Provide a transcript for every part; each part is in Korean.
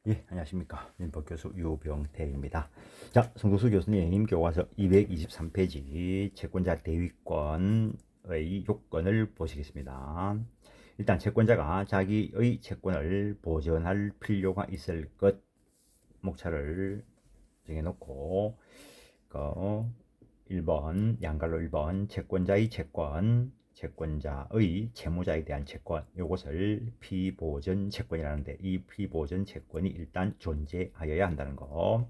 예, 안녕하십니까. 민법교수 유병태입니다. 자, 성도수 교수님 교과서 223페이지 채권자 대위권의 요건을 보시겠습니다. 일단 채권자가 자기의 채권을 보전할 필요가 있을 것 목차를 정해놓고 그 1번 양갈로 1번 채권자의 채권, 채권자의 채무자에 대한 채권, 이것을 피보전 채권이라는데 이 피보전 채권이 일단 존재하여야 한다는 거.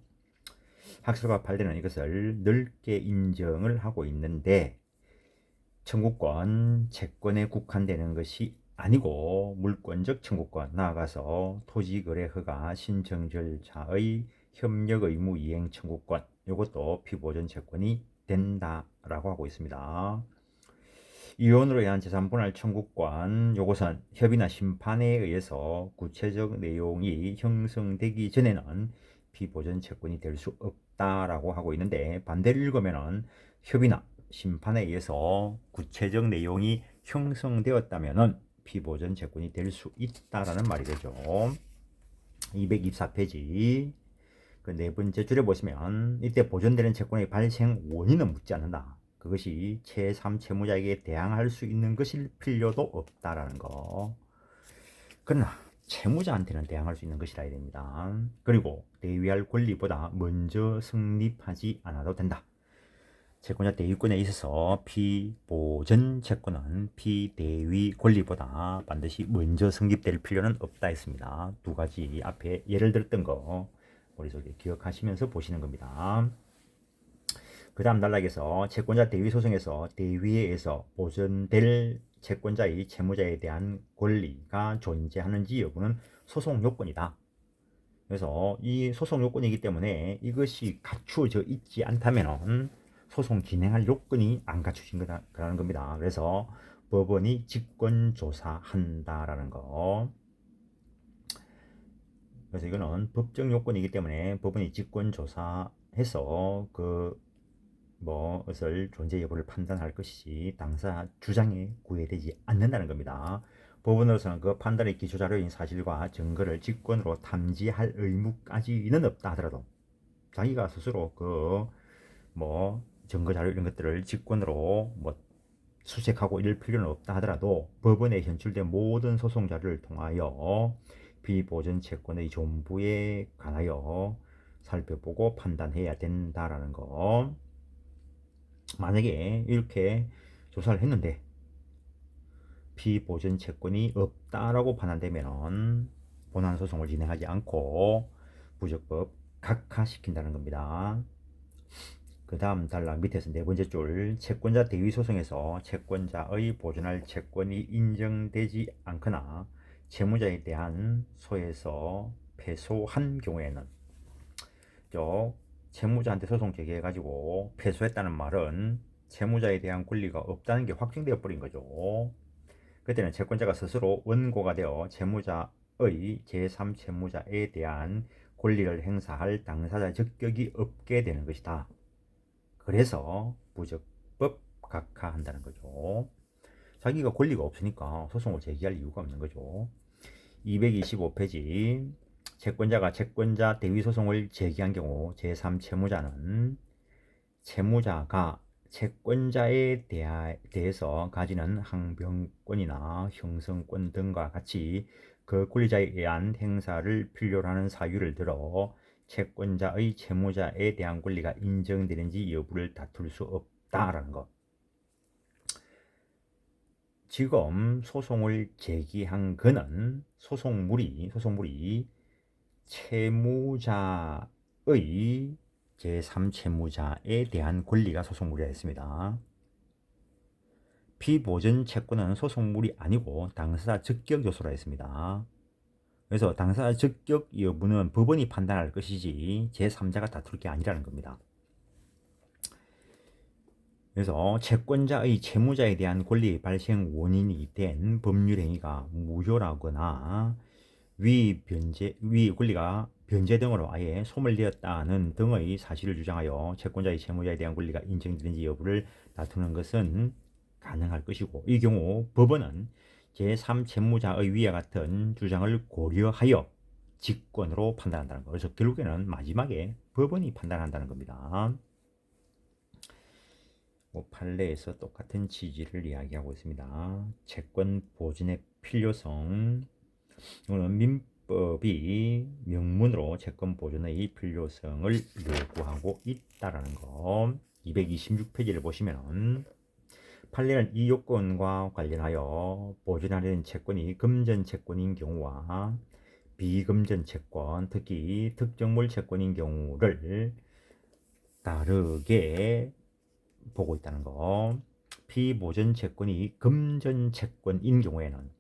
학설과 판례는 이것을 넓게 인정을 하고 있는데 청구권, 채권에 국한되는 것이 아니고 물권적 청구권, 나아가서 토지거래 허가 신청 절차의 협력 의무 이행 청구권, 이것도 피보전 채권이 된다라고 하고 있습니다. 이혼으로 인한 재산 분할 청구권, 요것은 협의나 심판에 의해서 구체적 내용이 형성되기 전에는 피보전 채권이 될 수 없다라고 하고 있는데, 반대를 읽으면은 협의나 심판에 의해서 구체적 내용이 형성되었다면은 피보전 채권이 될 수 있다라는 말이 되죠. 224페이지 그 네 번째 줄에 보시면 이때 보존되는 채권의 발생 원인은 묻지 않는다. 그것이 제3 채무자에게 대항할 수 있는 것일 필요도 없다라는 거. 그러나 채무자한테는 대항할 수 있는 것이라 해야 됩니다. 그리고 대위할 권리보다 먼저 성립하지 않아도 된다. 채권자 대위권에 있어서 피보전 채권은 피대위 권리보다 반드시 먼저 성립될 필요는 없다 했습니다. 두 가지 앞에 예를 들었던 거 머릿속에 기억하시면서 보시는 겁니다. 그 다음 단락에서 채권자 대위 소송에서 대위에 의해서 보전될 채권자의 채무자에 대한 권리가 존재하는지 여부는 소송 요건이다. 그래서 이 소송 요건이기 때문에 이것이 갖추어져 있지 않다면 소송 진행할 요건이 안 갖추진 거라는 겁니다. 그래서 법원이 직권조사한다라는 거. 그래서 이거는 법적 요건이기 때문에 법원이 직권조사해서 것을 존재 여부를 판단할 것이지 당사 주장에 구애되지 않는다는 겁니다. 법원으로서는 그 판단의 기초 자료인 사실과 증거를 직권으로 탐지할 의무까지는 없다 하더라도 자기가 스스로 증거 자료 이런 것들을 직권으로 수색하고 이럴 필요는 없다 하더라도 법원에 현출된 모든 소송 자료를 통하여 비보전 채권의 존부에 관하여 살펴보고 판단해야 된다라는 거. 만약에 이렇게 조사를 했는데 피보전 채권이 없다라고 판단되면 본안 소송을 진행하지 않고 부적법 각하시킨다는 겁니다. 그 다음 단락 밑에서 네 번째 줄 채권자 대위 소송에서 채권자의 보존할 채권이 인정되지 않거나 채무자에 대한 소에서 패소한 경우에는 채무자한테 소송 제기해가지고 패소했다는 말은 채무자에 대한 권리가 없다는 게 확정되어 버린 거죠. 그때는 채권자가 스스로 원고가 되어 채무자의 제3 채무자에 대한 권리를 행사할 당사자 적격이 없게 되는 것이다. 그래서 부적법 각하한다는 거죠. 자기가 권리가 없으니까 소송을 제기할 이유가 없는 거죠. 225페이지 채권자가 채권자 대위 소송을 제기한 경우 제3 채무자는 채무자가 채권자에 대해서 가지는 항변권이나 형성권 등과 같이 그 권리자에 의한 행사를 필요로 하는 사유를 들어 채권자의 채무자에 대한 권리가 인정되는지 여부를 다툴 수 없다라는 것. 지금 소송을 제기한 그는 소송물이 채무자의 제3채무자에 대한 권리가 소송물이라 했습니다. 피보전 채권은 소송물이 아니고 당사자 적격 요소라 했습니다. 그래서 당사자 적격 여부는 법원이 판단할 것이지 제3자가 다툴 게 아니라는 겁니다. 그래서 채권자의 채무자에 대한 권리 발생 원인이 된 법률 행위가 무효라거나 위 권리가 변제 등으로 아예 소멸되었다는 등의 사실을 주장하여 채권자의 채무자에 대한 권리가 인정되는지 여부를 다투는 것은 가능할 것이고, 이 경우 법원은 제3 채무자의 위와 같은 주장을 고려하여 직권으로 판단한다는 거. 그래서 결국에는 마지막에 법원이 판단한다는 겁니다. 뭐 판례에서 똑같은 취지를 이야기하고 있습니다. 채권 보존의 필요성. 이거는 민법이 명문으로 채권 보존의 필요성을 요구하고 있다라는 거. 226페이지를 보시면 판례는 이 요건과 관련하여 보존하려는 채권이 금전 채권인 경우와 비금전 채권, 특히 특정물 채권인 경우를 다르게 보고 있다는 거. 피보전 채권이 금전 채권인 경우에는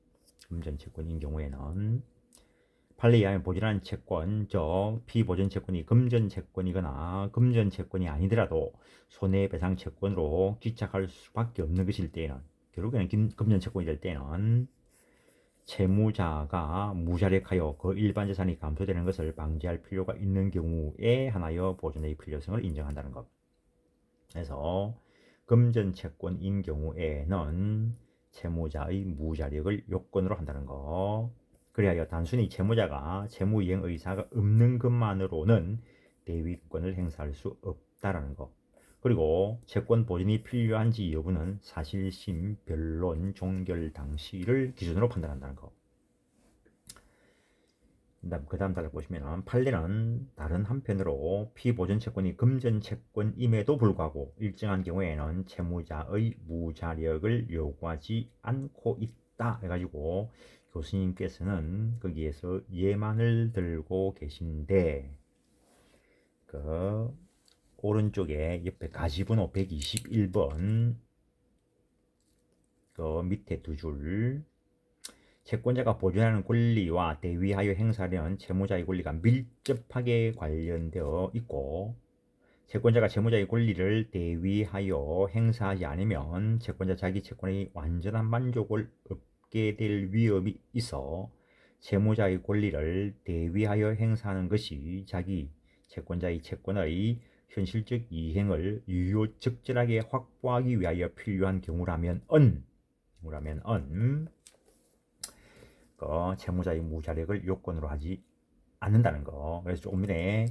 판례에 의하면 보존하는 채권, 즉 피보전 채권이 금전 채권이거나 금전 채권이 아니더라도 손해배상 채권으로 귀착할 수밖에 없는 것일 때에는, 결국에는 금전 채권이 될 때는 채무자가 무자력하여 그 일반 재산이 감소되는 것을 방지할 필요가 있는 경우에 한하여 보존의 필요성을 인정한다는 것. 그래서 금전 채권인 경우에는 채무자의 무자력을 요건으로 한다는 거. 그리하여 단순히 채무자가 채무이행 의사가 없는 것만으로는 대위권을 행사할 수 없다라는 거. 그리고 채권 보존이 필요한지 여부는 사실심, 변론, 종결 당시를 기준으로 판단한다는 거. 그 다음 단을 보시면 판례는 다른 한편으로 피보전 채권이 금전 채권임에도 불구하고 일정한 경우에는 채무자의 무자력을 요구하지 않고 있다 해가지고 교수님께서는 거기에서 예만을 들고 계신데, 그 오른쪽에 옆에 가지번호 121번 그 밑에 두 줄, 채권자가 보존하는 권리와 대위하여 행사하려는 채무자의 권리가 밀접하게 관련되어 있고, 채권자가 채무자의 권리를 대위하여 행사하지 않으면 채권자 자기 채권의 완전한 만족을 얻게 될 위험이 있어 채무자의 권리를 대위하여 행사하는 것이 자기 채권자의 채권의 현실적 이행을 유효적절하게 확보하기 위하여 필요한 경우라면 채무자의 무자력을 요건으로 하지 않는다는 거. 그래서 조금 전에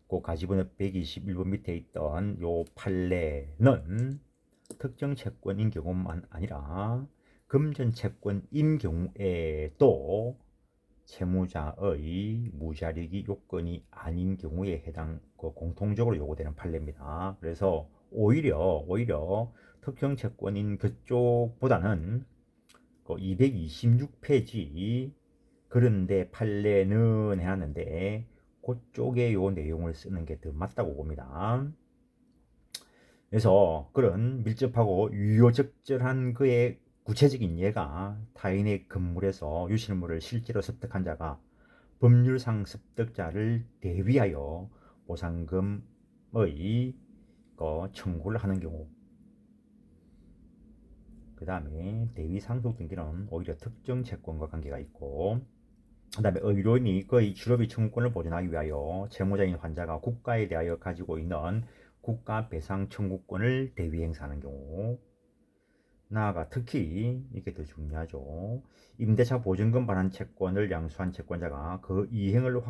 그 가지번호 121번 밑에 있던 요 판례는 특정 채권인 경우만 아니라 금전 채권인 경우에도 채무자의 무자력이 요건이 아닌 경우에 해당 공통적으로 요구되는 판례입니다. 그래서 오히려 특정 채권인 그쪽보다는 226페이지 그런데 판례는 해놨는데 그쪽에 요 내용을 쓰는 게 더 맞다고 봅니다. 그래서 그런 밀접하고 유효적절한 그의 구체적인 예가 타인의 건물에서 유실물을 실제로 습득한 자가 법률상 습득자를 대위하여 보상금의 청구를 하는 경우, 그 다음에 대위 상속 등기는 오히려 특정 채권과 관계가 있고, 그 다음에 의료인이 그의 실업의 청구권을 보존하기 위하여 채무자인 환자가 국가에 대하여 가지고 있는 국가 배상 청구권을 대위 행사하는 경우, 나아가 특히 이게 더 중요하죠. 임대차 보증금 반환 채권을 양수한 채권자가 그 이행을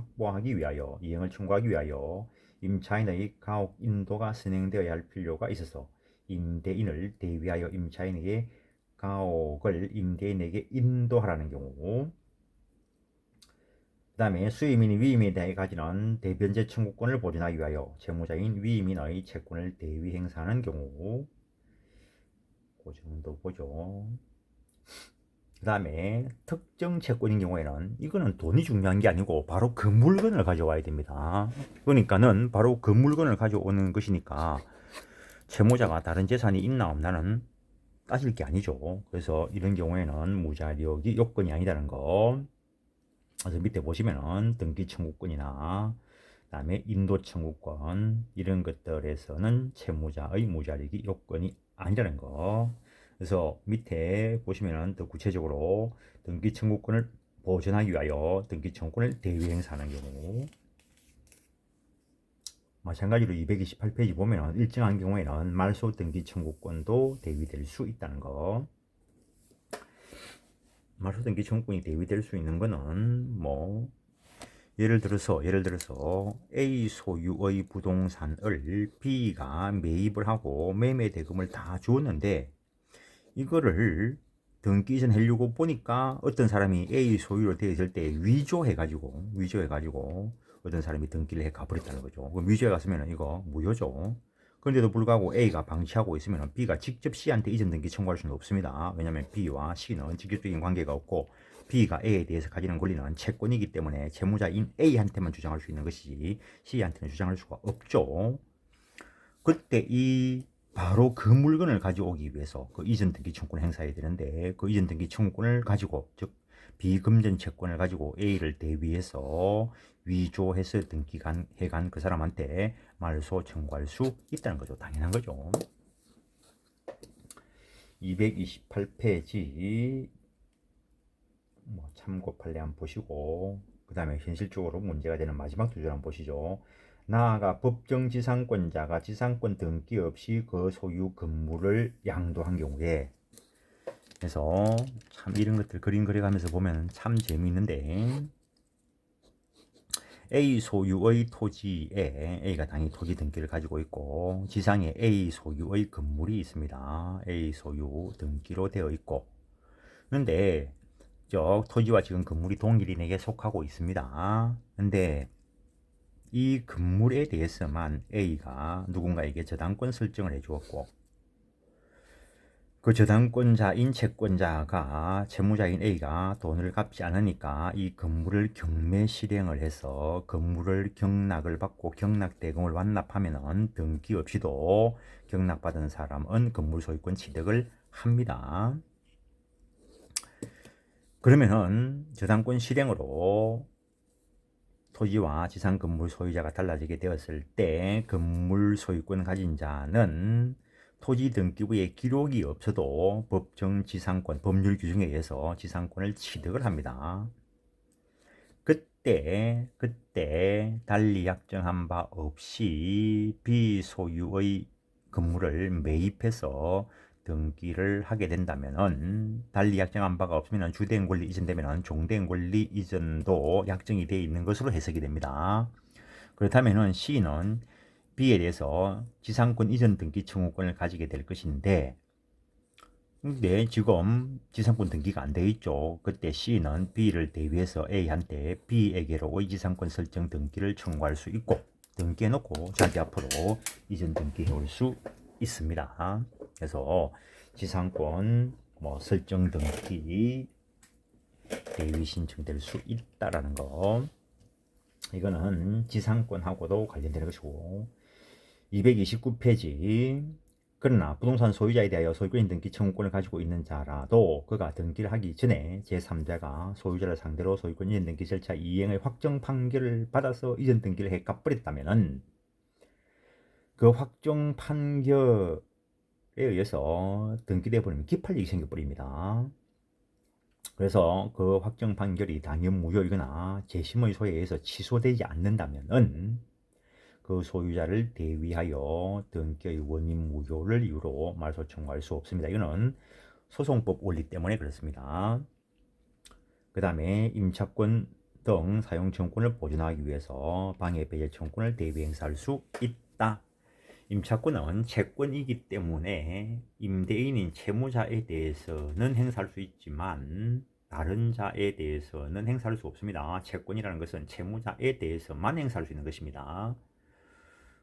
청구하기 위하여 임차인의 가혹 인도가 선행되어야 할 필요가 있어서 임대인을 대위하여 임차인에게 가혹을 임대인에게 인도하라는 경우, 그 다음에 수임인 위임에 대해 가지는 대변제 청구권을 보존하기 위하여 채무자인 위임인의 채권을 대위 행사하는 경우, 그 정도 보죠. 그 다음에 특정 채권인 경우에는 이거는 돈이 중요한 게 아니고 바로 그 물건을 가져와야 됩니다. 그러니까는 바로 그 물건을 가져오는 것이니까 채무자가 다른 재산이 있나 없나는 따질 게 아니죠. 그래서 이런 경우에는 무자력이 요건이 아니다는 거. 그래서 밑에 보시면은 등기 청구권이나 그다음에 인도 청구권 이런 것들에서는 채무자의 무자력이 요건이 아니라는 거. 그래서 밑에 보시면은 더 구체적으로 등기 청구권을 보존하기 위하여 등기 청구권을 대위 행사하는 경우, 마찬가지로 228페이지 보면은 일정한 경우에는 말소 등기 청구권도 대위될 수 있다는 거. 말소 등기 청구권이 대위될 수 있는 거는 뭐 예를 들어서 A 소유의 부동산을 B가 매입을 하고 매매 대금을 다 주었는데 이거를 등기 이전하려고 보니까 어떤 사람이 A 소유로 되어 있을 때 위조해가지고 어떤 사람이 등기를 해 가버렸다는 거죠. 그럼 위조해 갔으면 이거 무효죠. 그런데도 불구하고 A가 방치하고 있으면 B가 직접 C한테 이전 등기 청구할 수는 없습니다. 왜냐하면 B와 C는 직접적인 관계가 없고 B가 A에 대해서 가지는 권리는 채권이기 때문에 채무자인 A한테만 주장할 수 있는 것이지 C한테는 주장할 수가 없죠. 그때 바로 그 물건을 가져오기 위해서 그 이전 등기 청구를 행사해야 되는데 그 이전 등기 청구권을 가지고 즉 비금전 채권을 가지고 A를 대위해서 위조해서 등기해간 그 사람한테 말소 청구할 수 있다는 거죠. 당연한 거죠. 228페이지 참고 판례 한번 보시고 그 다음에 현실적으로 문제가 되는 마지막 두 줄 한번 보시죠. 나아가 법정 지상권자가 지상권 등기 없이 그 소유 건물을 양도한 경우에 그래서 참 이런 것들 그림 그려가면서 보면 참 재미있는데 A 소유의 토지에 A가 당연히 토지 등기를 가지고 있고 지상에 A 소유의 건물이 있습니다. A 소유 등기로 되어 있고 그런데 저 토지와 지금 건물이 동일인에게 속하고 있습니다. 근데 이 건물에 대해서만 A가 누군가에게 저당권 설정을 해주었고 그 저당권자인 채권자가 채무자인 A가 돈을 갚지 않으니까 이 건물을 경매 실행을 해서 건물을 경락을 받고 경락대금을 완납하면 등기 없이도 경락받은 사람은 건물 소유권 취득을 합니다. 그러면은 저당권 실행으로 토지와 지상 건물 소유자가 달라지게 되었을 때 건물 소유권 가진 자는 토지 등기부에 기록이 없어도 법정 지상권 법률 규정에 의해서 지상권을 취득을 합니다. 그때 달리 약정한 바 없이 비소유의 건물을 매입해서 등기를 하게 된다면은 달리 약정한 바가 없으면 주된 권리 이전되면 종된 권리 이전도 약정이 되어 있는 것으로 해석이 됩니다. 그렇다면은 C는 B에 대해서 지상권 이전 등기 청구권을 가지게 될 것인데 근데 지금 지상권 등기가 안 되어 있죠. 그때 C는 B를 대위해서 A한테 B에게로의 지상권 설정 등기를 청구할 수 있고 등기해 놓고 자기 앞으로 이전 등기해 올 수 있습니다. 그래서 지상권 설정 등기 대위 신청될 수 있다라는 거. 이거는 지상권하고도 관련되는 것이고 229페이지 그러나 부동산 소유자에 대하여 소유권 등기 청구권을 가지고 있는 자라도 그가 등기를 하기 전에 제3자가 소유자를 상대로 소유권 이전 등기 절차 이행의 확정 판결을 받아서 이전 등기를 해 갚버렸다면 그 확정 판결에 의해서 등기돼 버리면 기판력이 생겨버립니다. 그래서 그 확정 판결이 당연 무효이거나 재심의 소에 의해서 취소되지 않는다면은 그 소유자를 대위하여 등기의 원인 무효를 이유로 말소 청구할 수 없습니다. 이거는 소송법 원리 때문에 그렇습니다. 그 다음에 임차권 등 사용 청구권을 보존하기 위해서 방해 배제 청구권을 대위 행사할 수 있다. 임차권은 채권이기 때문에 임대인인 채무자에 대해서는 행사할 수 있지만 다른 자에 대해서는 행사할 수 없습니다. 채권이라는 것은 채무자에 대해서만 행사할 수 있는 것입니다.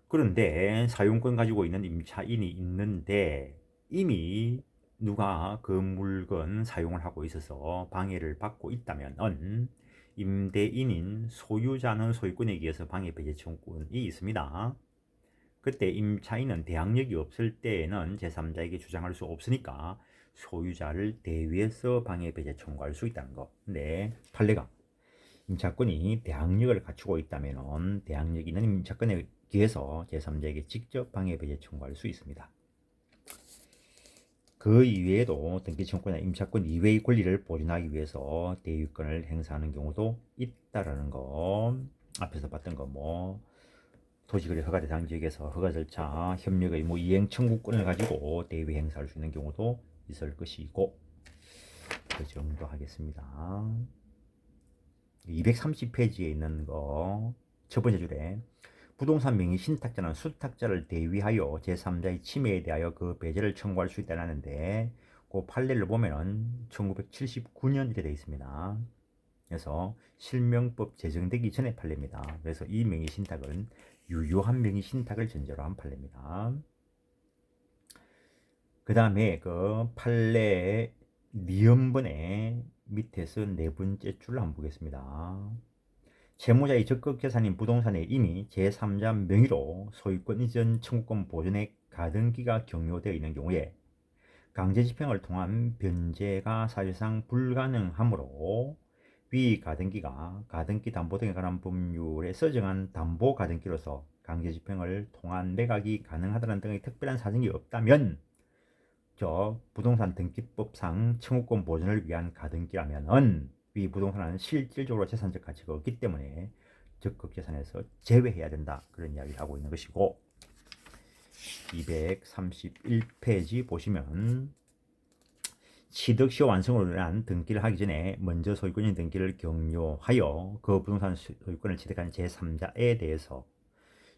그런데 사용권 가지고 있는 임차인이 있는데 이미 누가 그 물건 사용을 하고 있어서 방해를 받고 있다면 임대인인 소유자는 소유권에 의해서 방해 배제 청구권이 있습니다. 그때 임차인은 대항력이 없을 때에는 제3자에게 주장할 수 없으니까 소유자를 대위해서 방해 배제 청구할 수 있다는 거. 근데 판례가 임차권이 대항력을 갖추고 있다면 대항력 있는 임차권에 기해서 제3자에게 직접 방해 배제 청구할 수 있습니다. 그 이외에도 등기 청구나 임차권 이외의 권리를 보존하기 위해서 대위권을 행사하는 경우도 있다라는 거. 앞에서 봤던 거 토지거래 허가 대상 지역에서 허가 절차 협력의 이행 청구권을 가지고 대위 행사할 수 있는 경우도 있을 것이고 그 정도 하겠습니다. 230페이지에 있는 거 첫 번째 줄에 부동산 명의 신탁자는 수탁자를 대위하여 제3자의 침해에 대하여 그 배제를 청구할 수 있다는데 그 판례를 보면은 1979년 이렇게 되어 있습니다. 그래서 실명법 제정되기 전에 판례입니다. 그래서 이 명의 신탁은 유효한 명의 신탁을 전제로 한 판례입니다. 그 다음에 그 판례 니은번의 밑에서 네 번째 줄을 한번 보겠습니다. 채무자의 적극 재산인 부동산에 이미 제3자 명의로 소유권 이전 청구권 보존의 가등기가 경료되어 있는 경우에 강제집행을 통한 변제가 사실상 불가능하므로 위 가등기가 가등기 담보 등에 관한 법률에 서정한 담보 가등기로서 강제집행을 통한 매각이 가능하다는 등의 특별한 사정이 없다면 부동산 등기법상 청구권 보존을 위한 가등기라면은 이 부동산은 실질적으로 재산적 가치가 없기 때문에 적극 재산에서 제외해야 된다. 그런 이야기를 하고 있는 것이고 231페이지 보시면 취득시효 완성으로 인한 등기를 하기 전에 먼저 소유권인 등기를 경료하여 그 부동산 소유권을 취득한 제3자에 대해서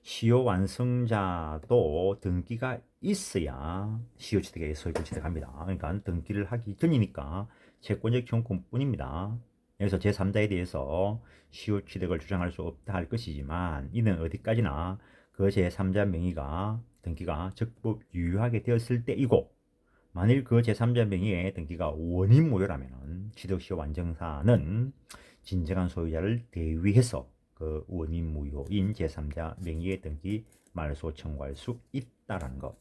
시효 완성자도 등기가 있어야 시효 취득에 소유권 취득합니다. 그러니까 등기를 하기 전이니까 채권적 청구권뿐입니다. 그래서 제3자에 대해서 시효 취득을 주장할 수 없다 할 것이지만 이는 어디까지나 그 제3자 명의가 등기가 적법 유효하게 되었을 때이고 만일 그 제3자 명의의 등기가 원인 무효라면 취득시효 완성사는 진정한 소유자를 대위해서 그 원인 무효인 제3자 명의의 등기 말소 청구할 수 있다라는 것.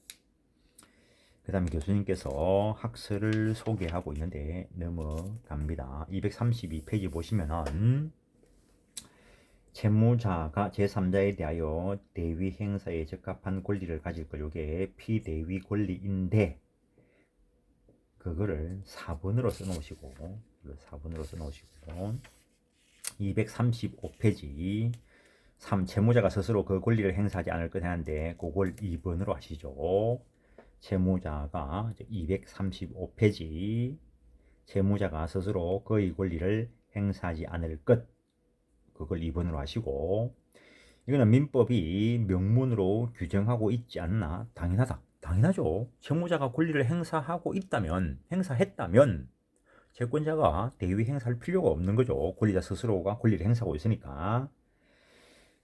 그 다음에 교수님께서 학설을 소개하고 있는데 넘어갑니다. 232페이지 보시면은 채무자가 제3자에 대하여 대위 행사에 적합한 권리를 가질 것, 이게 피대위 권리인데 그거를 4번으로 써놓으시고 235페이지 3. 채무자가 스스로 그 권리를 행사하지 않을 것 하는데 그걸 2번으로 하시죠. 채무자가 235페이지 채무자가 스스로 그의 권리를 행사하지 않을 것, 그걸 2번으로 하시고 이거는 민법이 명문으로 규정하고 있지 않나? 당연하죠. 채무자가 권리를 행사했다면 채권자가 대위 행사할 필요가 없는 거죠. 권리자 스스로가 권리를 행사하고 있으니까.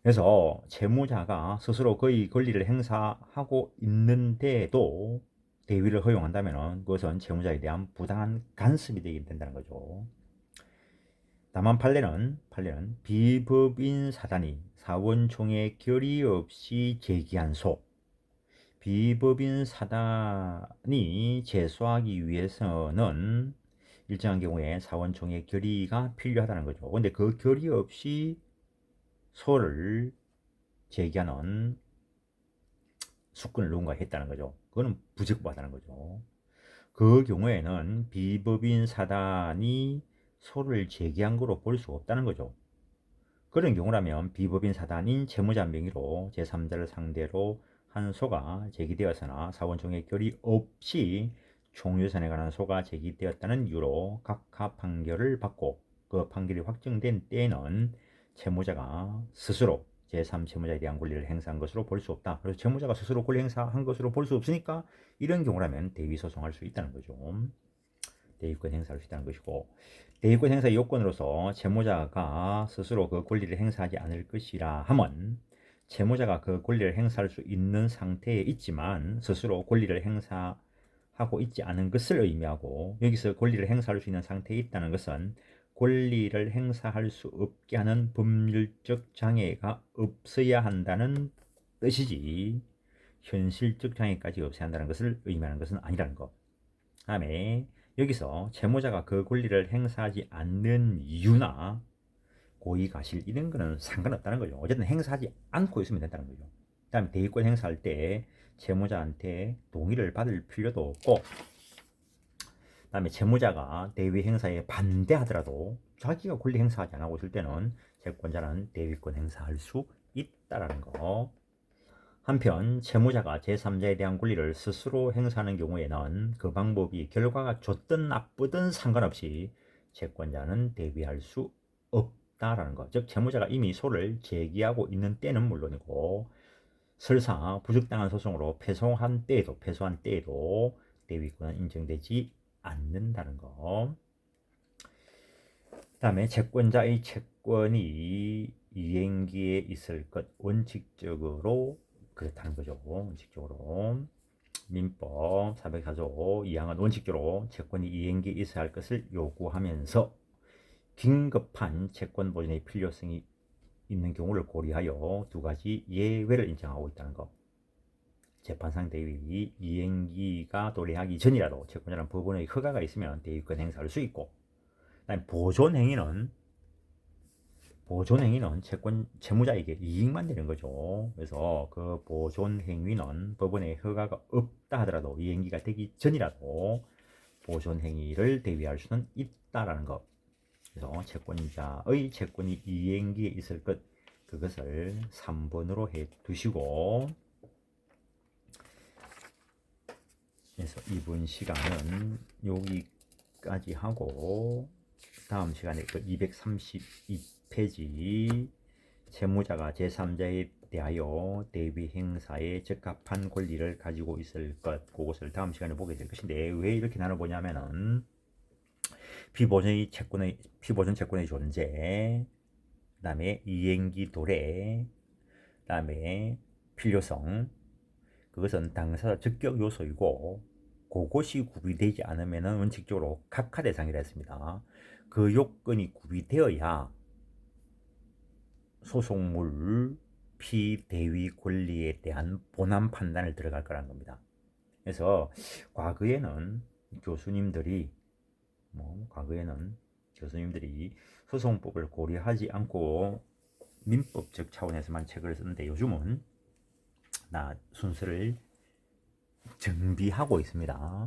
그래서 채무자가 스스로 그의 권리를 행사하고 있는데도 대위를 허용한다면 그것은 채무자에 대한 부당한 간섭이 되게 된다는 거죠. 다만 판례는 비법인 사단이 사원총회 결의 없이 제기한 소, 비법인 사단이 제소하기 위해서는 일정한 경우에 사원총회 결의가 필요하다는 거죠. 근데 그 결의 없이 소를 제기하는 수권을 누군가 했다는 거죠. 그거는 부적법하다는 거죠. 그 경우에는 비법인 사단이 소를 제기한 거로 볼 수 없다는 거죠. 그런 경우라면 비법인 사단인 채무자 명의로 제3자를 상대로 한 소가 제기되었으나 사원총회 결의 없이 총유산에 관한 소가 제기되었다는 이유로 각하 판결을 받고 그 판결이 확정된 때에는 채무자가 스스로 제3채무자에 대한 권리를 행사한 것으로 볼 수 없다. 그래서 채무자가 스스로 권리 행사한 것으로 볼 수 없으니까 이런 경우라면 대위소송할 수 있다는 거죠. 대위권 행사할 수 있다는 것이고 대위권 행사의 요건으로서 채무자가 스스로 그 권리를 행사하지 않을 것이라 함은 채무자가 그 권리를 행사할 수 있는 상태에 있지만 스스로 권리를 행사하고 있지 않은 것을 의미하고 여기서 권리를 행사할 수 있는 상태에 있다는 것은 권리를 행사할 수 없게 하는 법률적 장애가 없어야 한다는 뜻이지 현실적 장애까지 없어야 한다는 것을 의미하는 것은 아니라는 것. 다음에 여기서 채무자가 그 권리를 행사하지 않는 이유나 고의가실 이런 거는 상관없다는 거죠. 어쨌든 행사하지 않고 있으면 된다는 거죠. 그 다음에 대위권 행사할 때 채무자한테 동의를 받을 필요도 없고 그 다음에 채무자가 대위 행사에 반대하더라도 자기가 권리 행사하지 않고 있을 때는 채권자는 대위권 행사할 수 있다라는 거. 한편 채무자가 제3자에 대한 권리를 스스로 행사하는 경우에는 그 방법이 결과가 좋든 나쁘든 상관없이 채권자는 대위할 수 없다. 없다라는 거. 즉 채무자가 이미 소를 제기하고 있는 때는 물론이고 설사 부적당한 소송으로 패소한 때에도 대위권은 인정되지 않는다는 거. 그다음에 채권자의 채권이 이행기에 있을 것 원칙적으로 그렇다는 거죠. 원칙적으로 민법 404조 2항은 원칙적으로 채권이 이행기에 있어야 할 것을 요구하면서 긴급한 채권 보존의 필요성이 있는 경우를 고려하여 두 가지 예외를 인정하고 있다는 것. 재판상 대위 이행기가 도래하기 전이라도 채권자는 법원의 허가가 있으면 대위권 행사할 수 있고, 보존행위는 채무자에게 이익만 되는 거죠. 그래서 그 보존행위는 법원의 허가가 없다 하더라도 이행기가 되기 전이라도 보존행위를 대위할 수는 있다라는 것. 그래서 채권자의 채권이 이행기에 있을 것, 그것을 3번으로 해 두시고, 그래서 이번 시간은 여기까지 하고 다음 시간에 그 232페이지 채무자가 제3자에 대하여 대위 행사에 적합한 권리를 가지고 있을 것, 그것을 다음 시간에 보게 될 것인데, 왜 이렇게 나눠보냐면은 피보존 채권의 존재, 그 다음에 이행기 도래, 그 다음에 필요성, 그것은 당사자 적격 요소이고 그것이 구비되지 않으면 원칙적으로 각하 대상이라 했습니다. 그 요건이 구비되어야 소송물 피대위 권리에 대한 본안 판단을 들어갈 거라는 겁니다. 그래서 과거에는 교수님들이 소송법을 고려하지 않고 민법적 차원에서만 책을 쓰는데, 요즘은 순서를 정비하고 있습니다.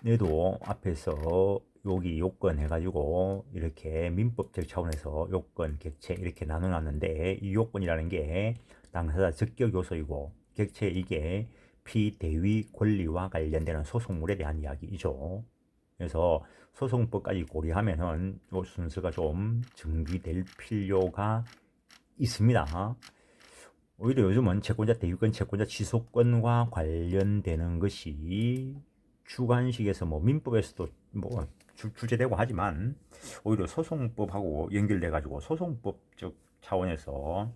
얘도 앞에서 여기 요건 해가지고 이렇게 민법적 차원에서 요건, 객체 이렇게 나눠놨는데, 이 요건이라는 게 당사자 적격 요소이고 객체 이게 피대위 권리와 관련되는 소송물에 대한 이야기이죠. 그래서 소송법까지 고려하면은 요 순서가 좀 정비될 필요가 있습니다. 오히려 요즘은 채권자 대위권, 채권자 취소권과 관련되는 것이 주관식에서 민법에서도 출제되고 하지만, 오히려 소송법하고 연결돼 가지고 소송법적 차원에서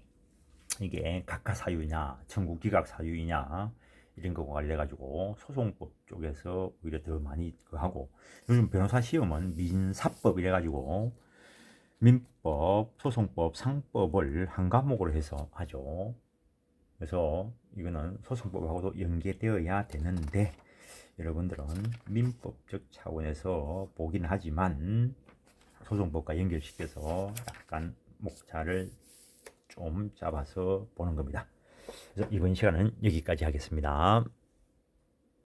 이게 각하 사유냐, 청구 기각 사유이냐 이런 거와 관련해 가지고 소송법 쪽에서 오히려 더 많이 하고, 요즘 변호사 시험은 민사법 이래 가지고 민법, 소송법, 상법을 한 과목으로 해서 하죠. 그래서 이거는 소송법하고도 연계되어야 되는데, 여러분들은 민법적 차원에서 보긴 하지만 소송법과 연결시켜서 약간 목차를 좀 잡아서 보는 겁니다. 그래서 이번 시간은 여기까지 하겠습니다.